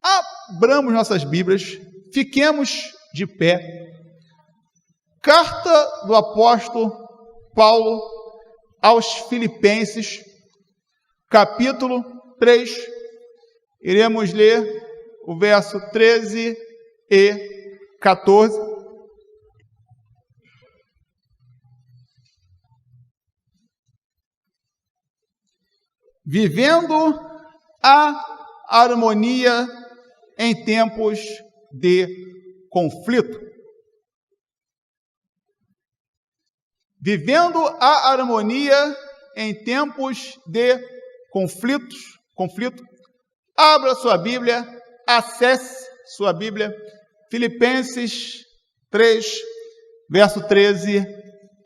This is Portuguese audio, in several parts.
Abramos nossas Bíblias, fiquemos de pé. Carta do apóstolo Paulo aos Filipenses, capítulo 3. Iremos ler o verso 13 e 14. Vivendo a harmonia em tempos de conflito. Vivendo a harmonia em tempos de conflito. Abra sua Bíblia, acesse sua Bíblia, Filipenses 3, verso 13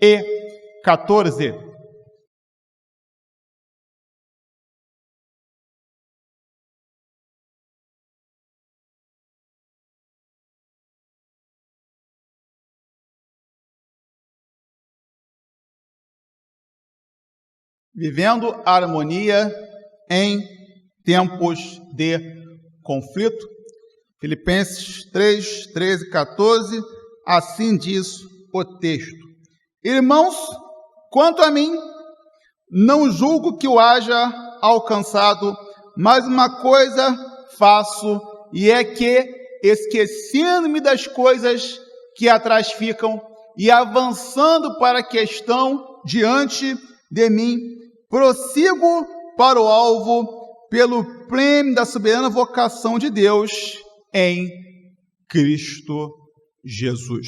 e 14. Vivendo a harmonia em tempos de conflito. Filipenses 3, 13 e 14, assim diz o texto. Irmãos, quanto a mim, não julgo que o haja alcançado, mas uma coisa faço, e é que, esquecendo-me das coisas que atrás ficam, e avançando para a questão diante de mim, prossigo para o alvo, pelo prêmio da soberana vocação de Deus em Cristo Jesus.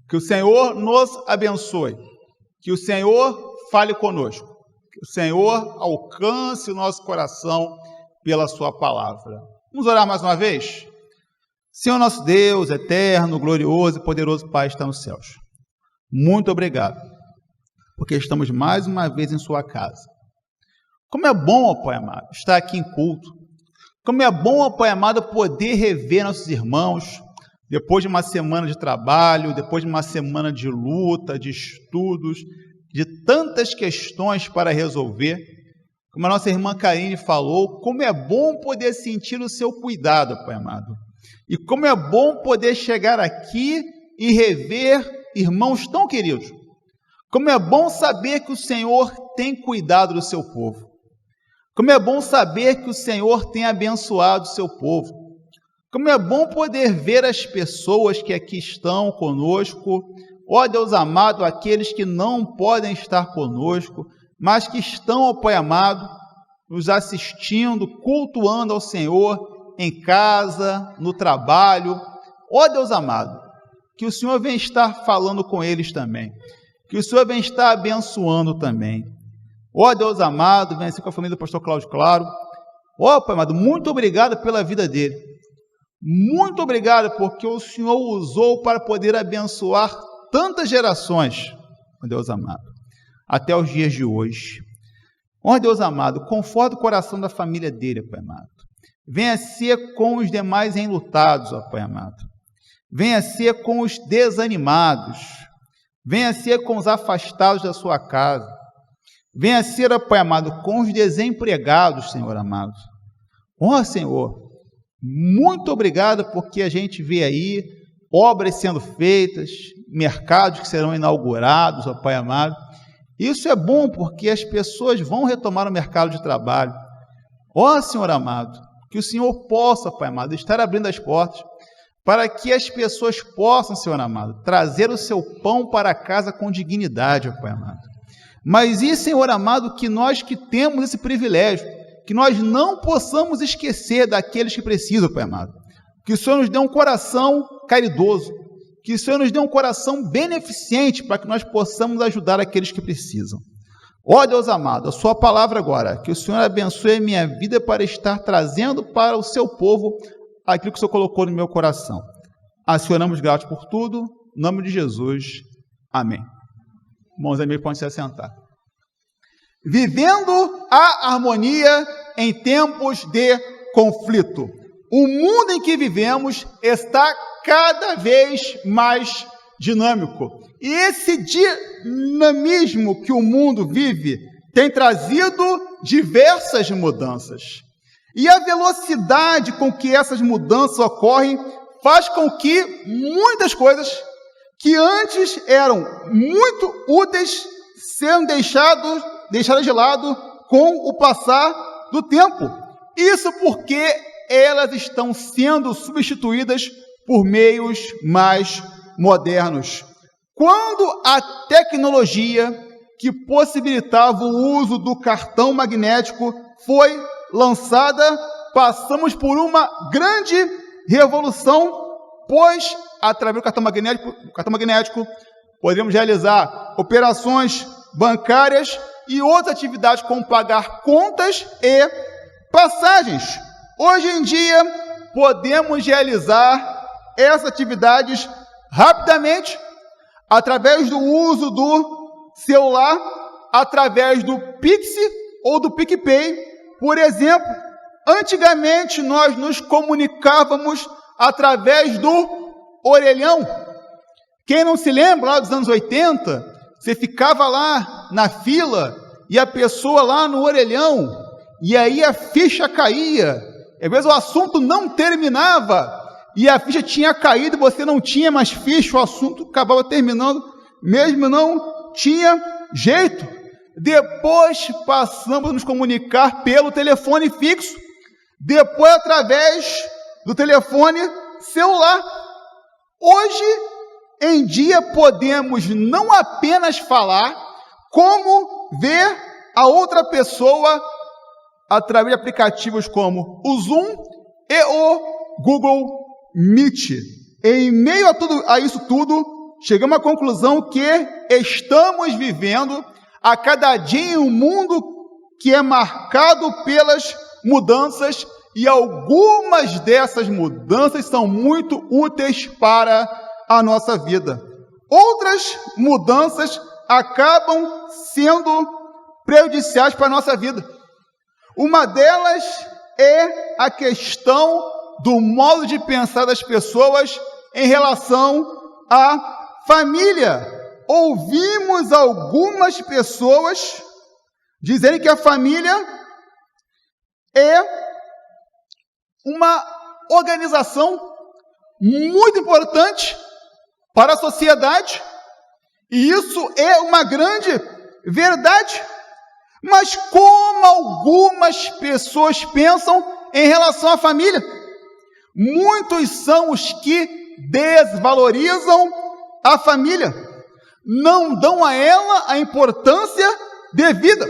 Que o Senhor nos abençoe, que o Senhor fale conosco, que o Senhor alcance o nosso coração pela sua palavra. Vamos orar mais uma vez? Senhor nosso Deus, eterno, glorioso e poderoso Pai, está nos céus. Muito obrigado, porque estamos mais uma vez em sua casa. Como é bom, ó Pai amado, estar aqui em culto. Como é bom, ó Pai amado, poder rever nossos irmãos, depois de uma semana de trabalho, depois de uma semana de luta, de estudos, de tantas questões para resolver. Como a nossa irmã Karine falou, como é bom poder sentir o seu cuidado, ó Pai amado. E como é bom poder chegar aqui e rever irmãos tão queridos. Como é bom saber que o Senhor tem cuidado do seu povo. Como é bom saber que o Senhor tem abençoado o seu povo. Como é bom poder ver as pessoas que aqui estão conosco. Ó Deus amado, aqueles que não podem estar conosco, mas que estão, ó Pai amado, nos assistindo, cultuando ao Senhor em casa, no trabalho. Ó Deus amado, que o Senhor venha estar falando com eles também. Que o Senhor venha estar abençoando também. Ó Deus amado, venha assim com a família do pastor Cláudio Claro. Ó Pai amado, muito obrigado pela vida dele. Muito obrigado porque o Senhor o usou para poder abençoar tantas gerações, ó Deus amado, até os dias de hoje. Ó Deus amado, conforta o coração da família dele, Pai amado. Venha ser com os demais enlutados, ó Pai amado. Venha ser com os desanimados. Venha ser com os afastados da sua casa. Venha ser, ó Pai amado, com os desempregados, Senhor amado. Ó Senhor, muito obrigado porque a gente vê aí obras sendo feitas, mercados que serão inaugurados, ó Pai amado. Isso é bom porque as pessoas vão retomar o mercado de trabalho. Ó Senhor amado, que o Senhor possa, Pai amado, estar abrindo as portas para que as pessoas possam, Senhor amado, trazer o seu pão para casa com dignidade, ó Pai amado. Mas e, Senhor amado, que nós que temos esse privilégio, que nós não possamos esquecer daqueles que precisam, Pai amado. Que o Senhor nos dê um coração caridoso, que o Senhor nos dê um coração beneficente para que nós possamos ajudar aqueles que precisam. Ó Deus amado, a sua palavra agora, que o Senhor abençoe a minha vida para estar trazendo para o seu povo aquilo que o Senhor colocou no meu coração. Assim oramos gratos por tudo, em nome de Jesus. Amém. Irmãos amigos, podem se assentar. Vivendo a harmonia em tempos de conflito. O mundo em que vivemos está cada vez mais dinâmico. E esse dinamismo que o mundo vive tem trazido diversas mudanças. E a velocidade com que essas mudanças ocorrem faz com que muitas coisas que antes eram muito úteis sejam deixadas de lado com o passar do tempo. Isso porque elas estão sendo substituídas por meios mais modernos. Quando a tecnologia que possibilitava o uso do cartão magnético foi lançada, passamos por uma grande revolução, pois, através do cartão magnético, podemos realizar operações bancárias e outras atividades como pagar contas e passagens. Hoje em dia, podemos realizar essas atividades rapidamente através do uso do celular, através do Pix ou do PicPay. Por exemplo, antigamente nós nos comunicávamos através do orelhão. Quem não se lembra, lá dos anos 80, você ficava lá na fila e a pessoa lá no orelhão, e aí a ficha caía. Às vezes o assunto não terminava e a ficha tinha caído e você não tinha mais ficha, o assunto acabava terminando, mesmo não tinha jeito. Depois passamos a nos comunicar pelo telefone fixo, depois através do telefone celular. Hoje em dia podemos não apenas falar, como ver a outra pessoa através de aplicativos como o Zoom e o Google Meet. Em meio a isso tudo, chegamos à conclusão que estamos vivendo a cada dia em um mundo que é marcado pelas mudanças, e algumas dessas mudanças são muito úteis para a nossa vida. Outras mudanças acabam sendo prejudiciais para a nossa vida. Uma delas é a questão do modo de pensar das pessoas em relação à família. Ouvimos algumas pessoas dizerem que a família é uma organização muito importante para a sociedade, e isso é uma grande verdade. Mas como algumas pessoas pensam em relação à família? Muitos são os que desvalorizam a família, não dão a ela a importância devida.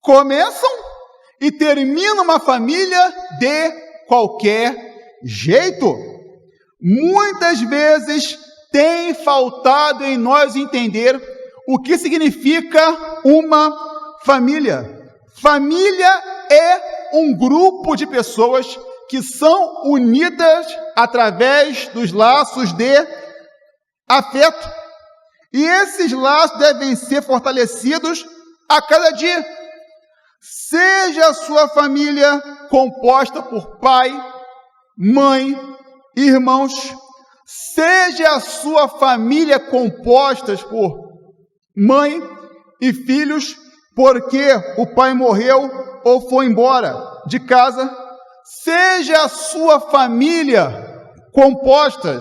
Começam e terminam uma família de qualquer jeito. Muitas vezes tem faltado em nós entender o que significa uma família. Família é um grupo de pessoas que são unidas através dos laços de afeto. E esses laços devem ser fortalecidos a cada dia. Seja a sua família composta por pai, mãe, irmãos, seja a sua família composta por mãe e filhos, porque o pai morreu ou foi embora de casa, seja a sua família composta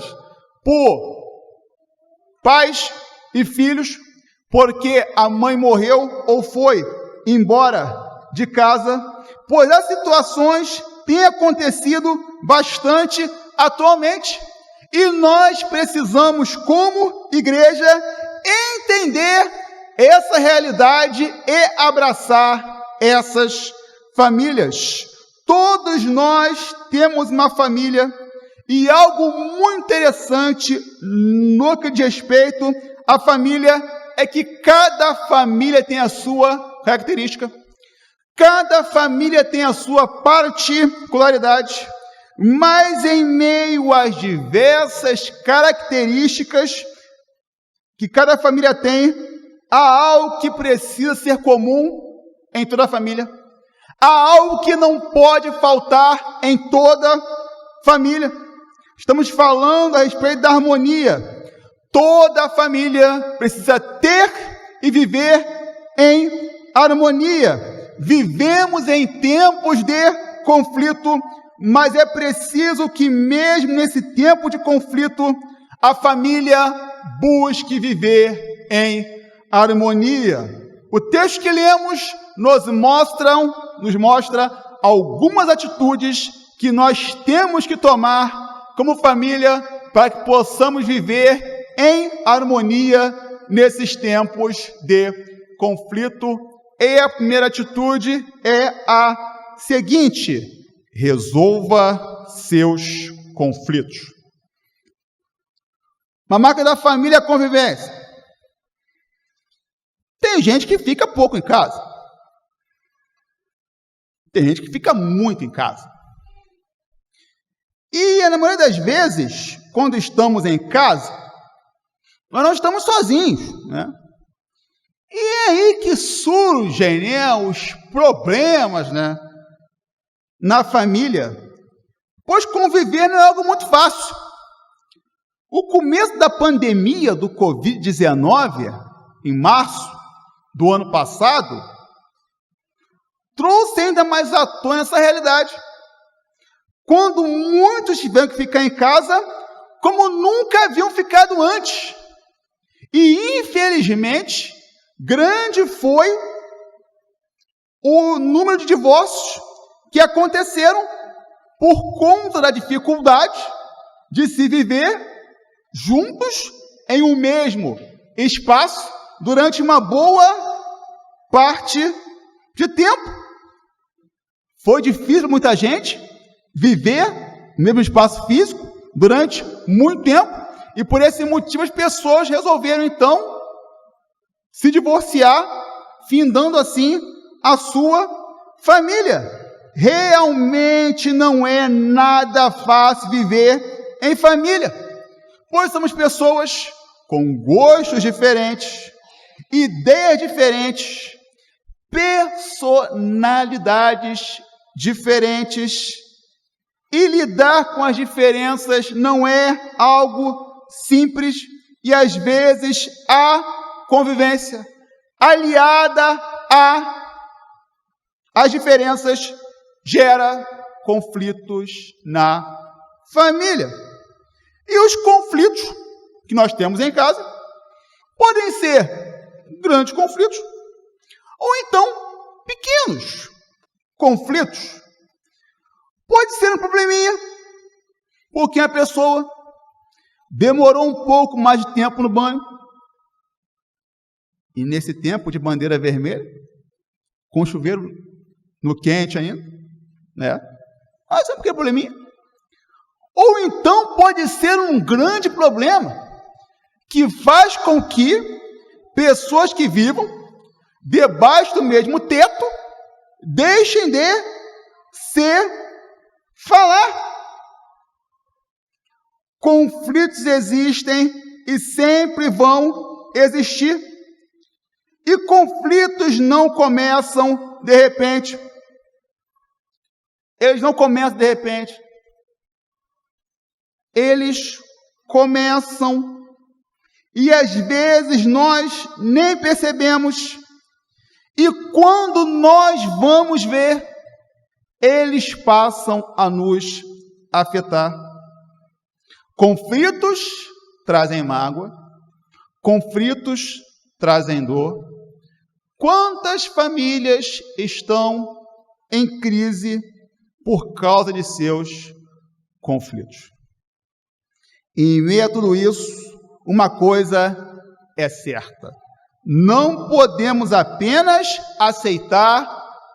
por pais e filhos, porque a mãe morreu ou foi embora de casa, pois as situações têm acontecido bastante atualmente, e nós precisamos, como igreja, entender essa realidade e abraçar essas famílias. Todos nós temos uma família, e algo muito interessante no que diz respeito à família é que cada família tem a sua característica, cada família tem a sua particularidade, mas em meio às diversas características que cada família tem, há algo que precisa ser comum em toda a família. Há algo que não pode faltar em toda família. Estamos falando a respeito da harmonia. Toda família precisa ter e viver em harmonia. vivemos em tempos de conflito, mas é preciso que mesmo nesse tempo de conflito, a família busque viver em harmonia. O texto que lemos nos mostra algumas atitudes que nós temos que tomar como família para que possamos viver em harmonia nesses tempos de conflito. E a primeira atitude é a seguinte: resolva seus conflitos. Uma marca da família é a convivência. Tem gente que fica pouco em casa. Tem gente que fica muito em casa. E, na maioria das vezes, quando estamos em casa, nós não estamos sozinhos, né? E é aí que surgem, né, os problemas, né, na família, pois conviver não é algo muito fácil. O começo da pandemia do Covid-19, em março do ano passado, trouxe ainda mais à tona essa realidade. Quando muitos tiveram que ficar em casa como nunca haviam ficado antes. E, infelizmente, grande foi o número de divórcios que aconteceram por conta da dificuldade de se viver juntos em um mesmo espaço durante uma boa parte de tempo. Foi difícil para muita gente viver no mesmo espaço físico durante muito tempo, e por esse motivo as pessoas resolveram então se divorciar, findando assim a sua família. Realmente não é nada fácil viver em família, pois somos pessoas com gostos diferentes, ideias diferentes, personalidades diferentes, e lidar com as diferenças não é algo simples, e às vezes a convivência aliada às diferenças gera conflitos na família. E os conflitos que nós temos em casa podem ser grandes conflitos ou então pequenos conflitos. Pode ser um probleminha, porque a pessoa demorou um pouco mais de tempo no banho. E nesse tempo de bandeira vermelha, com o chuveiro no quente ainda, né? Mas sabe por que probleminha? Ou então pode ser um grande problema que faz com que pessoas que vivam debaixo do mesmo teto deixem de se falar. Conflitos existem e sempre vão existir. E conflitos não começam de repente. Eles não começam de repente. Eles começam e às vezes nós nem percebemos. E quando nós vamos ver, eles passam a nos afetar. Conflitos trazem mágoa, conflitos trazem dor. Quantas famílias estão em crise por causa de seus conflitos? E em meio a tudo isso, uma coisa é certa: não podemos apenas aceitar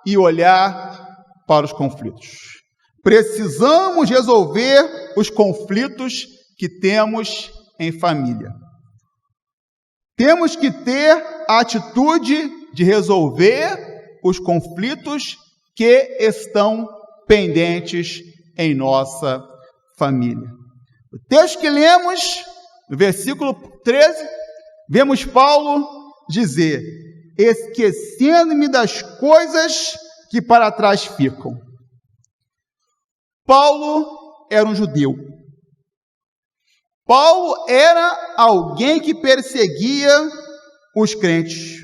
e olhar para os conflitos. Precisamos resolver os conflitos que temos em família. Temos que ter a atitude de resolver os conflitos que estão pendentes em nossa família. O texto que lemos, no versículo 13, vemos Paulo dizer: esquecendo-me das coisas que para trás ficam. Paulo era um judeu. Paulo era alguém que perseguia os crentes.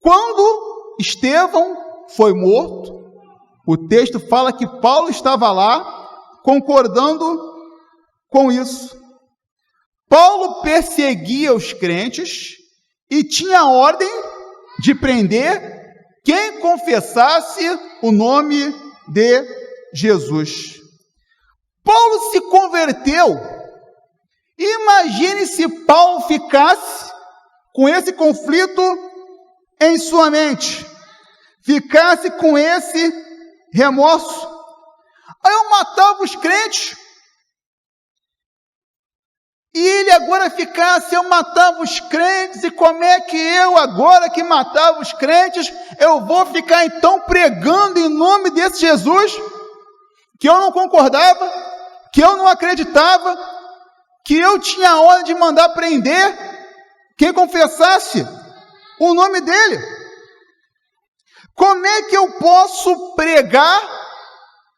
Quando Estevão foi morto. O texto fala que Paulo estava lá, concordando com isso. Paulo perseguia os crentes e tinha ordem de prender quem confessasse o nome de Jesus. Paulo se converteu. Imagine se Paulo ficasse com esse conflito em sua mente, ficasse com esse remorso. Aí eu matava os crentes, e ele agora ficasse, eu matava os crentes, e como é que eu agora que matava os crentes, eu vou ficar então pregando em nome desse Jesus, que eu não concordava, que eu não acreditava, que eu tinha a ordem de mandar prender quem confessasse o nome dele? Como é que eu posso pregar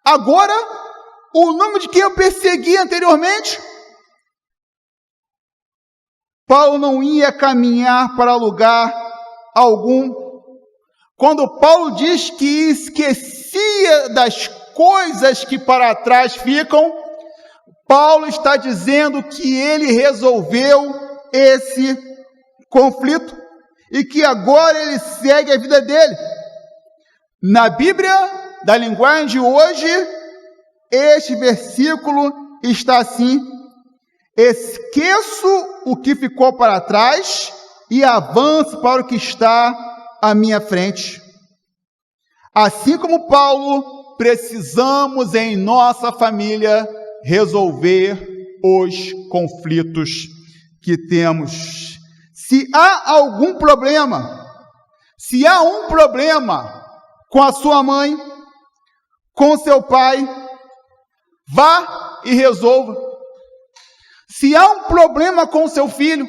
agora o nome de quem eu persegui anteriormente? Paulo não ia caminhar para lugar algum. Quando Paulo diz que esquecia das coisas que para trás ficam, Paulo está dizendo que ele resolveu esse conflito e que agora ele segue a vida dele. Na Bíblia, da linguagem de hoje, este versículo está assim: esqueço o que ficou para trás e avanço para o que está à minha frente. Assim como Paulo, precisamos em nossa família resolver os conflitos que temos. Se há algum problema, se há um problema com a sua mãe, com seu pai, vá e resolva. Se há um problema com o seu filho,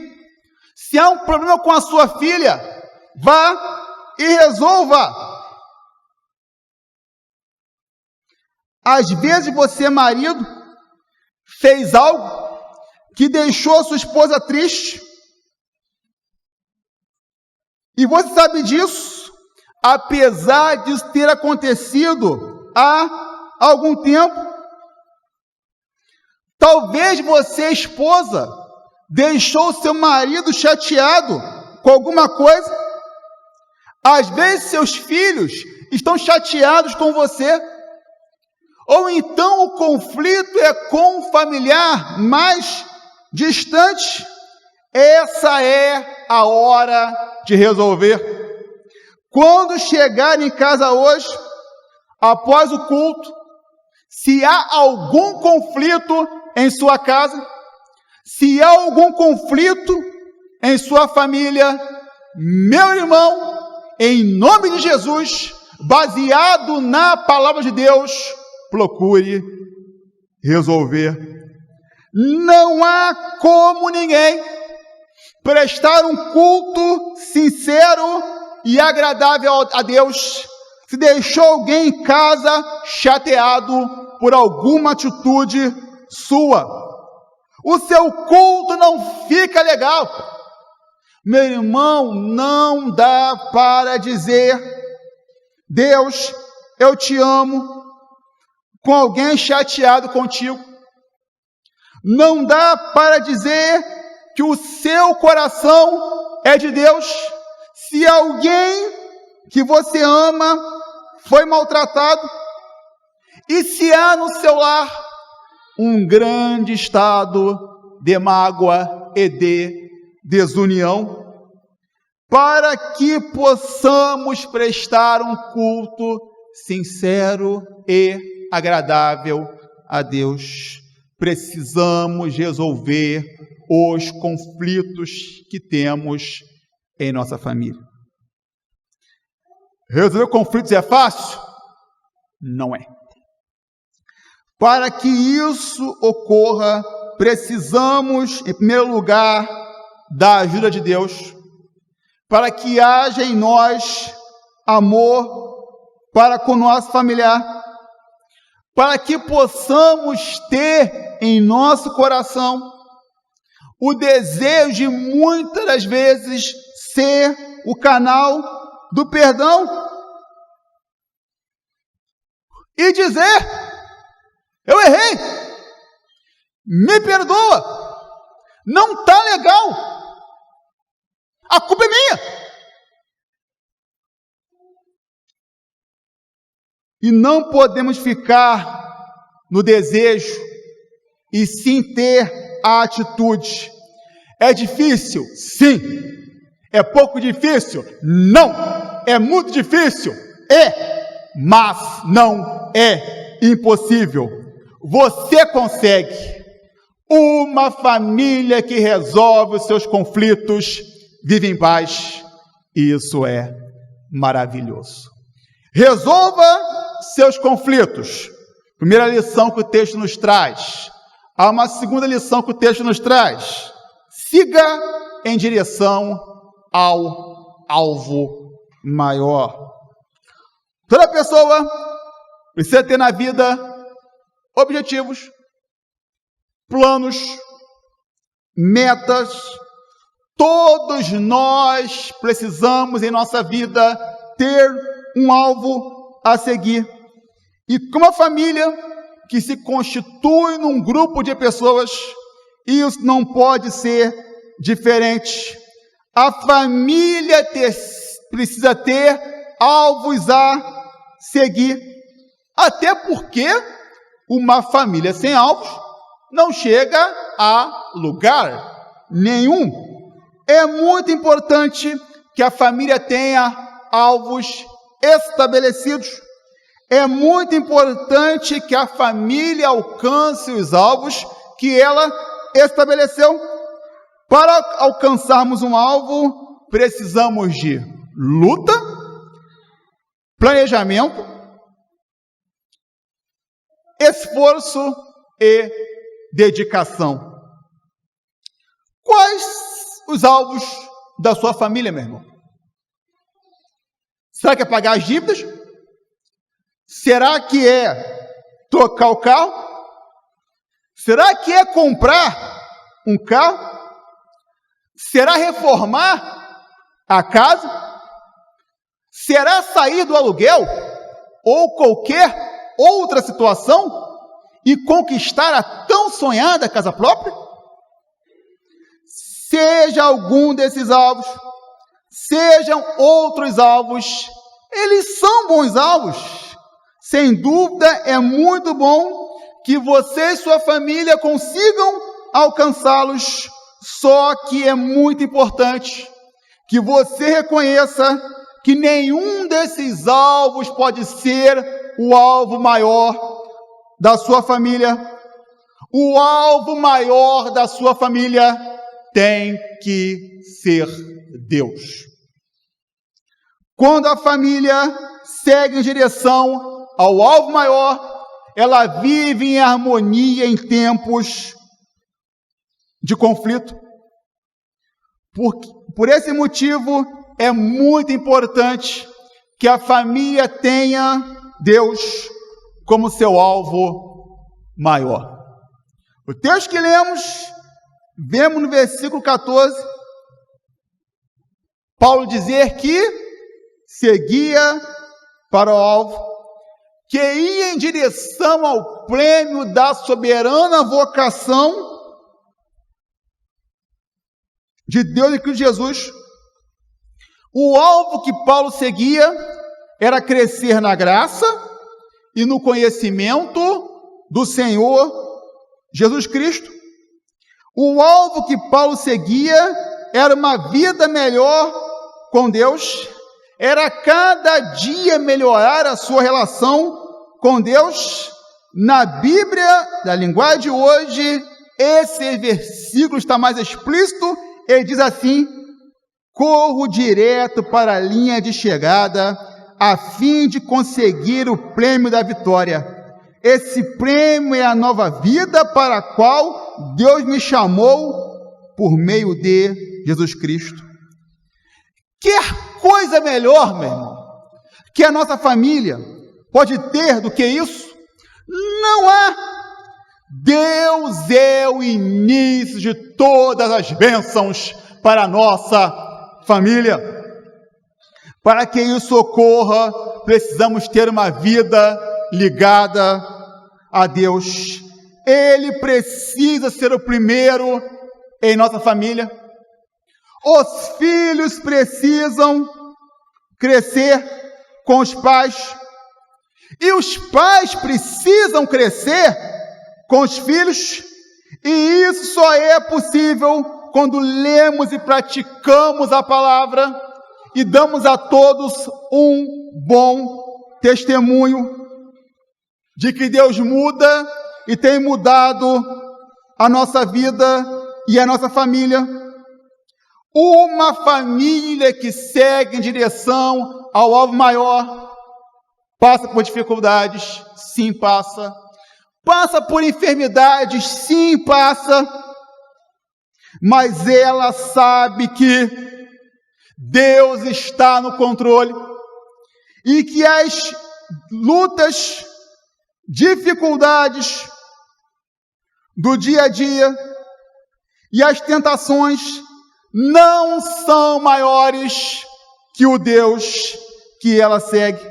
se há um problema com a sua filha, vá e resolva. Às vezes você, marido, fez algo que deixou sua esposa triste, e você sabe disso, apesar disso ter acontecido há algum tempo. Talvez você, esposa, deixou seu marido chateado com alguma coisa. Às vezes seus filhos estão chateados com você. Ou então o conflito é com um familiar mais distante. Essa é a hora de resolver. Quando chegar em casa hoje, após o culto, se há algum conflito em sua casa, se há algum conflito em sua família, meu irmão, em nome de Jesus, baseado na palavra de Deus, procure resolver. Não há como ninguém prestar um culto sincero e agradável a Deus se deixou alguém em casa chateado por alguma atitude sua. O seu culto não fica legal. Meu irmão, não dá para dizer Deus, eu te amo, com alguém chateado contigo. Não dá para dizer que o seu coração é de Deus se alguém que você ama foi maltratado, e se há no seu lar um grande estado de mágoa e de desunião, para que possamos prestar um culto sincero e agradável a Deus, precisamos resolver os conflitos que temos em nossa família. Resolver conflitos é fácil? Não é. Para que isso ocorra, precisamos, em primeiro lugar, da ajuda de Deus, para que haja em nós amor para com o nosso familiar, para que possamos ter em nosso coração o desejo de muitas das vezes ser o canal do perdão. e dizer: eu errei, me perdoa, não está legal, a culpa é minha. E não podemos ficar no desejo, e sim ter a atitude. É difícil? Sim. É pouco difícil? Não. É muito difícil? É. Mas não é impossível. Você consegue. Uma família que resolve os seus conflitos vive em paz. E isso é maravilhoso. Resolva seus conflitos. Primeira lição que o texto nos traz. Há uma segunda lição que o texto nos traz. Siga em direção ao alvo maior. Toda pessoa precisa ter na vida objetivos, planos, metas. Todos nós precisamos em nossa vida ter um alvo a seguir. E como a família que se constitui num grupo de pessoas, isso não pode ser diferente. A família precisa ter alvos a seguir. Até porque uma família sem alvos não chega a lugar nenhum. É muito importante que a família tenha alvos estabelecidos. É muito importante que a família alcance os alvos que ela estabeleceu. Para alcançarmos um alvo, precisamos de luta, planejamento, esforço e dedicação. Quais os alvos da sua família, meu irmão? Será que é pagar as dívidas? Será que é trocar o carro? Será que é comprar um carro? Será reformar a casa? Será sair do aluguel ou qualquer outra situação e conquistar a tão sonhada casa própria? Seja algum desses alvos, sejam outros alvos, eles são bons alvos. Sem dúvida, é muito bom que você e sua família consigam alcançá-los, só que é muito importante que você reconheça que nenhum desses alvos pode ser o alvo maior da sua família. O alvo maior da sua família tem que ser Deus. Quando a família segue em direção ao alvo maior, ela vive em harmonia em tempos de conflito. Por esse motivo, é muito importante que a família tenha Deus como seu alvo maior. O texto que lemos, vemos no versículo 14, Paulo dizer que seguia para o alvo, que ia em direção ao prêmio da soberana vocação de Deus em Cristo Jesus. O alvo que Paulo seguia era crescer na graça e no conhecimento do Senhor Jesus Cristo. O alvo que Paulo seguia era uma vida melhor com Deus, era cada dia melhorar a sua relação com Deus. Na Bíblia, da linguagem de hoje, esse versículo está mais explícito. Ele diz assim: corro direto para a linha de chegada, a fim de conseguir o prêmio da vitória. Esse prêmio é a nova vida para a qual Deus me chamou por meio de Jesus Cristo. Quer coisa melhor, meu irmão, que a nossa família pode ter do que isso? Não há. Deus é o início de todas as bênçãos para a nossa família. Para que isso ocorra, precisamos ter uma vida ligada a Deus. Ele precisa ser o primeiro em nossa família. Os filhos precisam crescer com os pais. E os pais precisam crescer com os filhos. E isso só é possível quando lemos e praticamos a palavra e damos a todos um bom testemunho de que Deus muda e tem mudado a nossa vida e a nossa família. Uma família que segue em direção ao alvo maior passa por dificuldades, sim, passa. Passa por enfermidades, sim, passa. Mas ela sabe que Deus está no controle e que as lutas, dificuldades do dia a dia e as tentações não são maiores que o Deus que ela segue.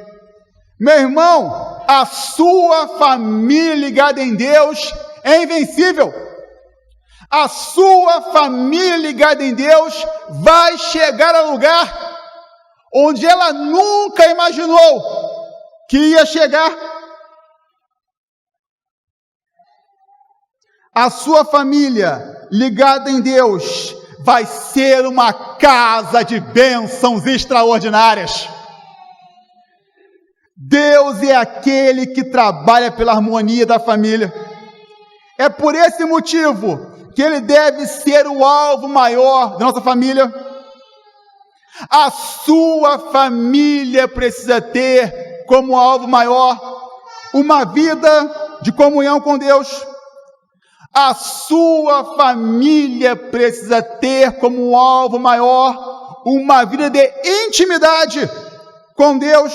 Meu irmão, a sua família ligada em Deus é invencível. A sua família ligada em Deus vai chegar a lugar onde ela nunca imaginou que ia chegar. A sua família ligada em Deus vai ser uma casa de bênçãos extraordinárias. Deus é aquele que trabalha pela harmonia da família. É por esse motivo que Ele deve ser o alvo maior da nossa família. A sua família precisa ter como alvo maior uma vida de comunhão com Deus. A sua família precisa ter como alvo maior uma vida de intimidade com Deus.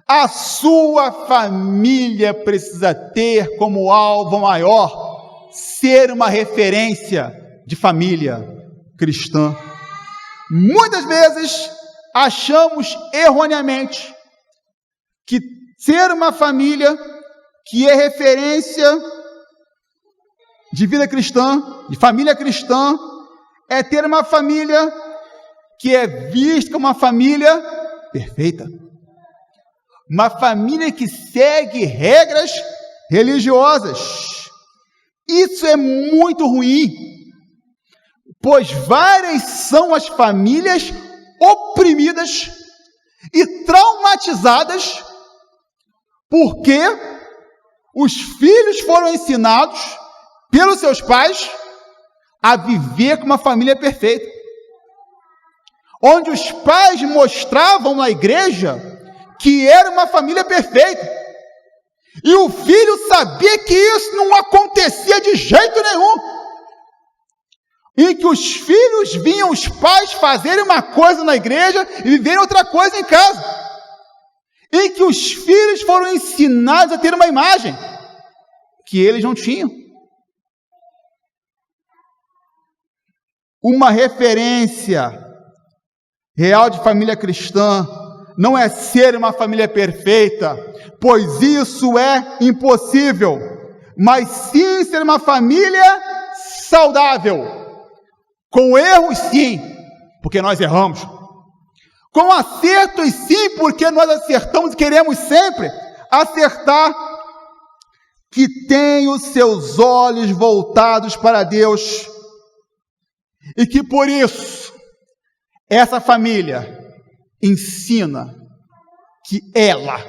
A sua família precisa ter como alvo maior ser uma referência de família cristã. Muitas vezes achamos erroneamente que ser uma família que é referência de vida cristã, de família cristã, é ter uma família que é vista como uma família perfeita. Uma família que segue regras religiosas. Isso é muito ruim, pois várias são as famílias oprimidas e traumatizadas porque os filhos foram ensinados pelos seus pais a viver com uma família perfeita. Onde os pais mostravam na igreja que era uma família perfeita. E o filho sabia que isso não acontecia de jeito nenhum. E que os filhos viam os pais fazerem uma coisa na igreja e viverem outra coisa em casa. E que os filhos foram ensinados a ter uma imagem que eles não tinham. Uma referência real de família cristã não é ser uma família perfeita, pois isso é impossível, mas sim ser uma família saudável, com erros sim, porque nós erramos, com acertos sim, porque nós acertamos e queremos sempre acertar, que tem os seus olhos voltados para Deus, e que por isso essa família ensina que ela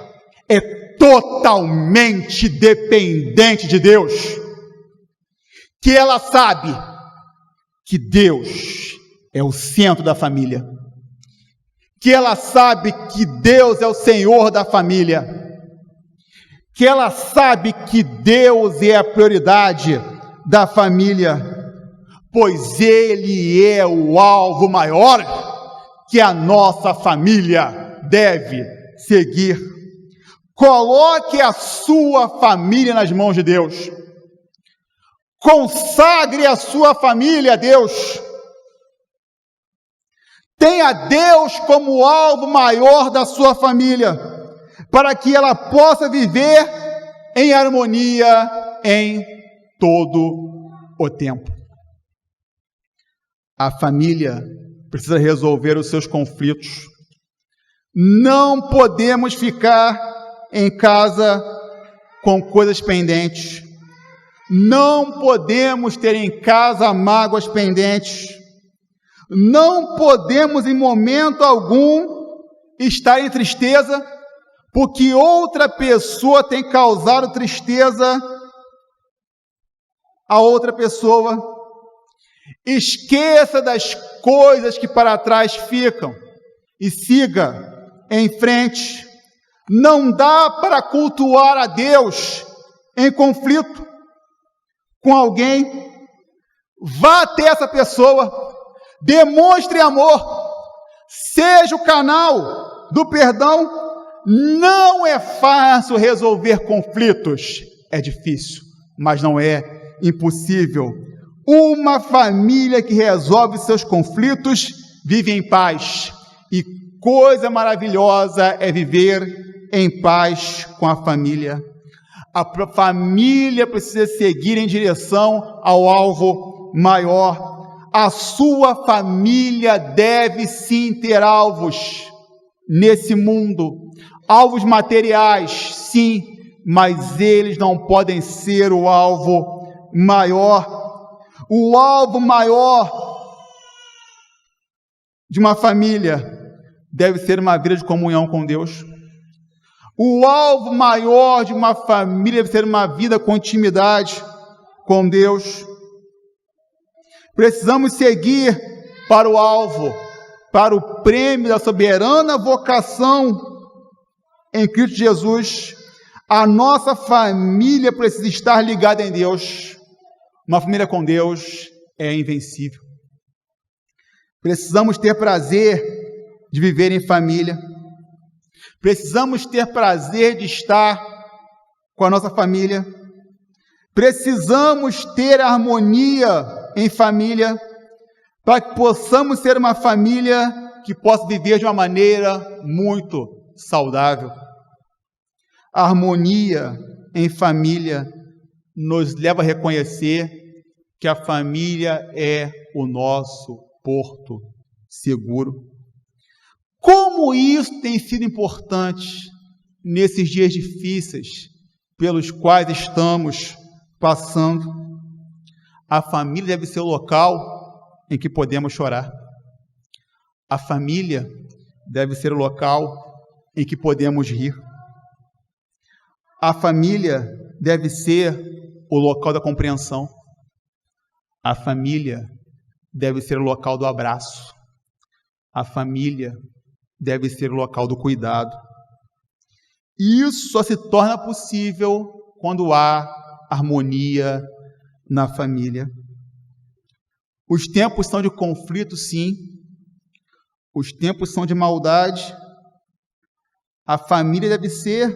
é totalmente dependente de Deus, que ela sabe que Deus é o centro da família, que ela sabe que Deus é o Senhor da família, que ela sabe que Deus é a prioridade da família, pois Ele é o alvo maior que a nossa família deve seguir. Coloque a sua família nas mãos de Deus. Consagre a sua família a Deus. Tenha Deus como alvo maior da sua família. para que ela possa viver em harmonia em todo o tempo. A família precisa resolver os seus conflitos. Não podemos ficar em casa com coisas pendentes. Não podemos ter em casa mágoas pendentes. Não podemos, em momento algum, estar em tristeza, porque outra pessoa tem causado tristeza a outra pessoa. Esqueça das coisas que para trás ficam e siga em frente. Não dá para cultuar a Deus em conflito com alguém. Vá até essa pessoa, demonstre amor, seja o canal do perdão. Não é fácil resolver conflitos, é difícil, mas não é impossível. Uma família que resolve seus conflitos vive em paz, e coisa maravilhosa é viver em paz com a família. A família precisa seguir em direção ao alvo maior. A sua família deve sim ter alvos nesse mundo, alvos materiais, sim, mas eles não podem ser o alvo maior. O alvo maior de uma família deve ser uma vida de comunhão com Deus. O alvo maior de uma família deve ser uma vida com intimidade com Deus. Precisamos seguir para o alvo, para o prêmio da soberana vocação em Cristo Jesus. A nossa família precisa estar ligada em Deus. Uma família com Deus é invencível. Precisamos ter prazer de viver em família. Precisamos ter prazer de estar com a nossa família. Precisamos ter harmonia em família, para que possamos ser uma família que possa viver de uma maneira muito saudável. A harmonia em família nos leva a reconhecer que a família é o nosso porto seguro. Como isso tem sido importante nesses dias difíceis pelos quais estamos passando. A família deve ser o local em que podemos chorar. A família deve ser o local em que podemos rir. A família deve ser o local da compreensão. A família deve ser o local do abraço. A família deve ser o local do cuidado. Isso só se torna possível quando há harmonia na família. Os tempos são de conflito, sim. Os tempos são de maldade. A família deve ser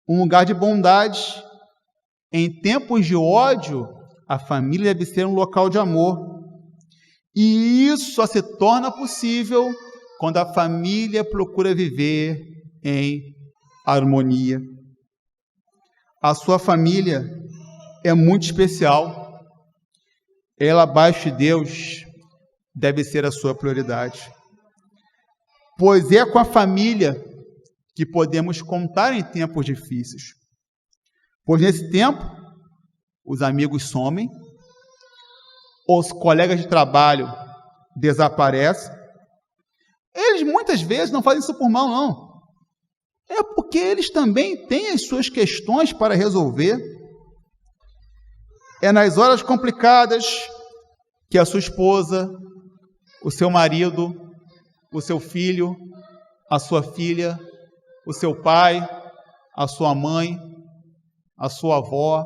um lugar de bondade. Em tempos de ódio, a família deve ser um local de amor. E isso só se torna possível quando a família procura viver em harmonia. A sua família é muito especial. Ela, abaixo de Deus, deve ser a sua prioridade. Pois é com a família que podemos contar em tempos difíceis. Pois nesse tempo, os amigos somem, os colegas de trabalho desaparecem. Eles muitas vezes não fazem isso por mal, não. É porque eles também têm as suas questões para resolver. É nas horas complicadas que a sua esposa, o seu marido, o seu filho, a sua filha, o seu pai, a sua mãe, a sua avó,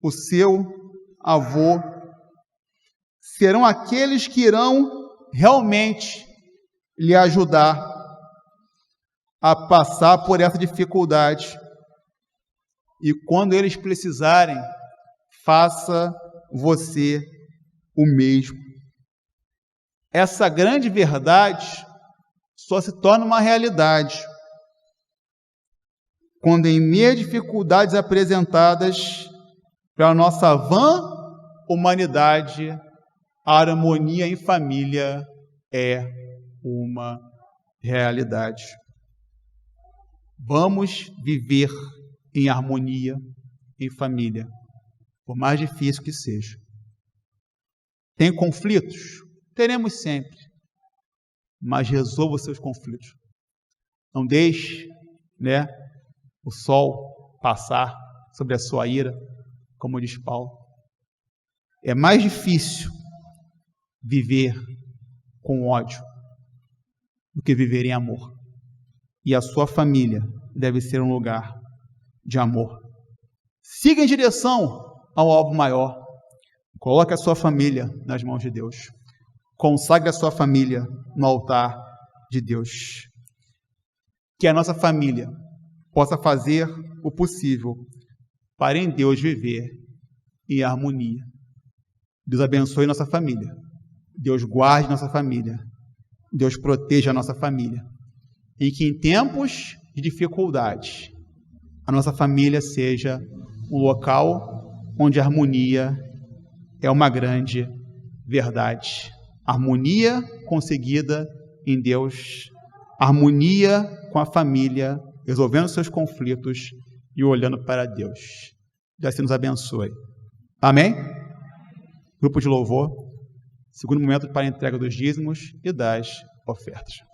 o seu avô, serão aqueles que irão realmente lhe ajudar a passar por essa dificuldade. E quando eles precisarem, faça você o mesmo. Essa grande verdade só se torna uma realidade quando em meio a dificuldades apresentadas pela nossa vã humanidade, a harmonia em família é uma realidade. Vamos viver em harmonia em família, por mais difícil que seja. Tem conflitos? Teremos sempre. Mas resolva os seus conflitos. Não deixe, o sol passar sobre a sua ira, como diz Paulo. É mais difícil viver com ódio do que viver em amor. E a sua família deve ser um lugar de amor. Siga em direção ao alvo maior. Coloque a sua família nas mãos de Deus. Consagre a sua família no altar de Deus. Que a nossa família possa fazer o possível para em Deus viver em harmonia. Deus abençoe nossa família. Deus guarde nossa família. Deus proteja a nossa família. E que em tempos de dificuldade, a nossa família seja um local onde a harmonia é uma grande verdade. Harmonia conseguida em Deus, harmonia com a família, resolvendo seus conflitos e olhando para Deus. Deus assim nos abençoe. Amém? Grupo de louvor, segundo momento para a entrega dos dízimos e das ofertas.